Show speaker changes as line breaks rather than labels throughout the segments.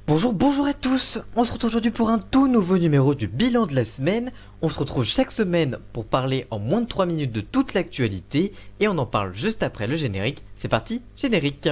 Bonjour à tous. On se retrouve aujourd'hui pour un tout nouveau numéro du bilan de la semaine. On se retrouve chaque semaine pour parler en moins de 3 minutes de toute l'actualité et on en parle juste après le générique. C'est parti, générique.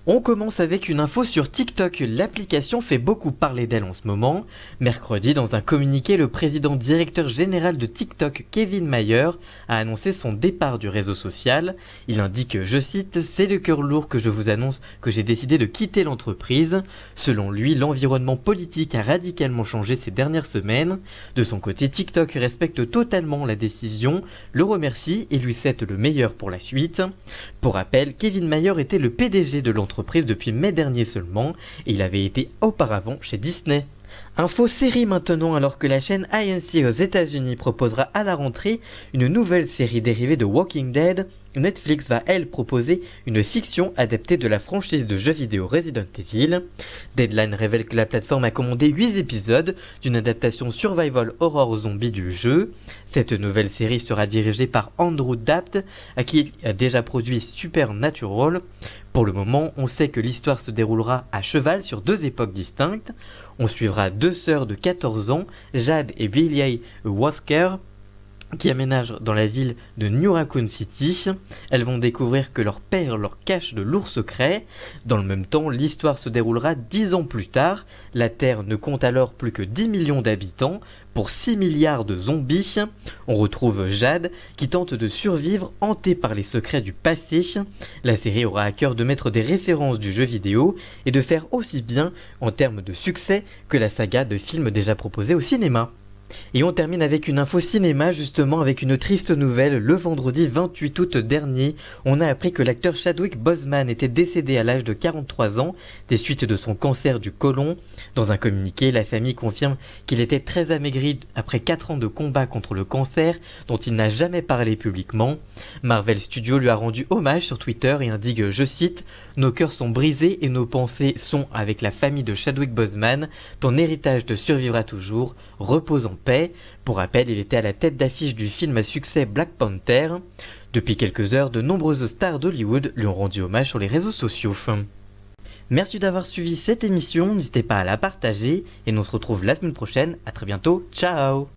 On commence avec une info sur TikTok. L'application fait beaucoup parler d'elle en ce moment. Mercredi, dans un communiqué, le président directeur général de TikTok, Kevin Mayer, a annoncé son départ du réseau social. Il indique, je cite, « C'est le cœur lourd que je vous annonce que j'ai décidé de quitter l'entreprise ». Selon lui, l'environnement politique a radicalement changé ces dernières semaines. De son côté, TikTok respecte totalement la décision, le remercie et lui souhaite le meilleur pour la suite. Pour rappel, Kevin Mayer était le PDG de l'entreprise depuis mai dernier seulement, et il avait été auparavant chez Disney. Info série maintenant, alors que la chaîne INC aux États-Unis proposera à la rentrée une nouvelle série dérivée de Walking Dead, Netflix va elle proposer une fiction adaptée de la franchise de jeux vidéo Resident Evil. Deadline révèle que la plateforme a commandé 8 épisodes d'une adaptation survival horror zombie du jeu. Cette nouvelle série sera dirigée par Andrew Dapt, à qui il a déjà produit Supernatural. Pour le moment, on sait que l'histoire se déroulera à cheval sur deux époques distinctes. On suivra deux sœurs de 14 ans, Jade et Billie Wasker, qui aménagent dans la ville de New Raccoon City. Elles vont découvrir que leur père leur cache de lourds secrets. Dans le même temps, l'histoire se déroulera 10 ans plus tard. La Terre ne compte alors plus que 10 millions d'habitants pour 6 milliards de zombies. On retrouve Jade qui tente de survivre hantée par les secrets du passé. La série aura à cœur de mettre des références du jeu vidéo et de faire aussi bien en termes de succès que la saga de films déjà proposés au cinéma. Et on termine avec une info cinéma, justement avec une triste nouvelle. Le vendredi 28 août dernier, on a appris que l'acteur Chadwick Boseman était décédé à l'âge de 43 ans des suites de son cancer du côlon. Dans un communiqué, la famille confirme qu'il était très amaigri après 4 ans de combat contre le cancer dont il n'a jamais parlé publiquement. Marvel Studios lui a rendu hommage sur Twitter et indique, je cite, « Nos cœurs sont brisés et nos pensées sont avec la famille de Chadwick Boseman. Ton héritage te survivra toujours. Repose en paix ». Pour rappel, il était à la tête d'affiche du film à succès Black Panther. Depuis quelques heures, de nombreuses stars d'Hollywood lui ont rendu hommage sur les réseaux sociaux. Merci d'avoir suivi cette émission, n'hésitez pas à la partager et nous on se retrouve la semaine prochaine. À très bientôt, ciao.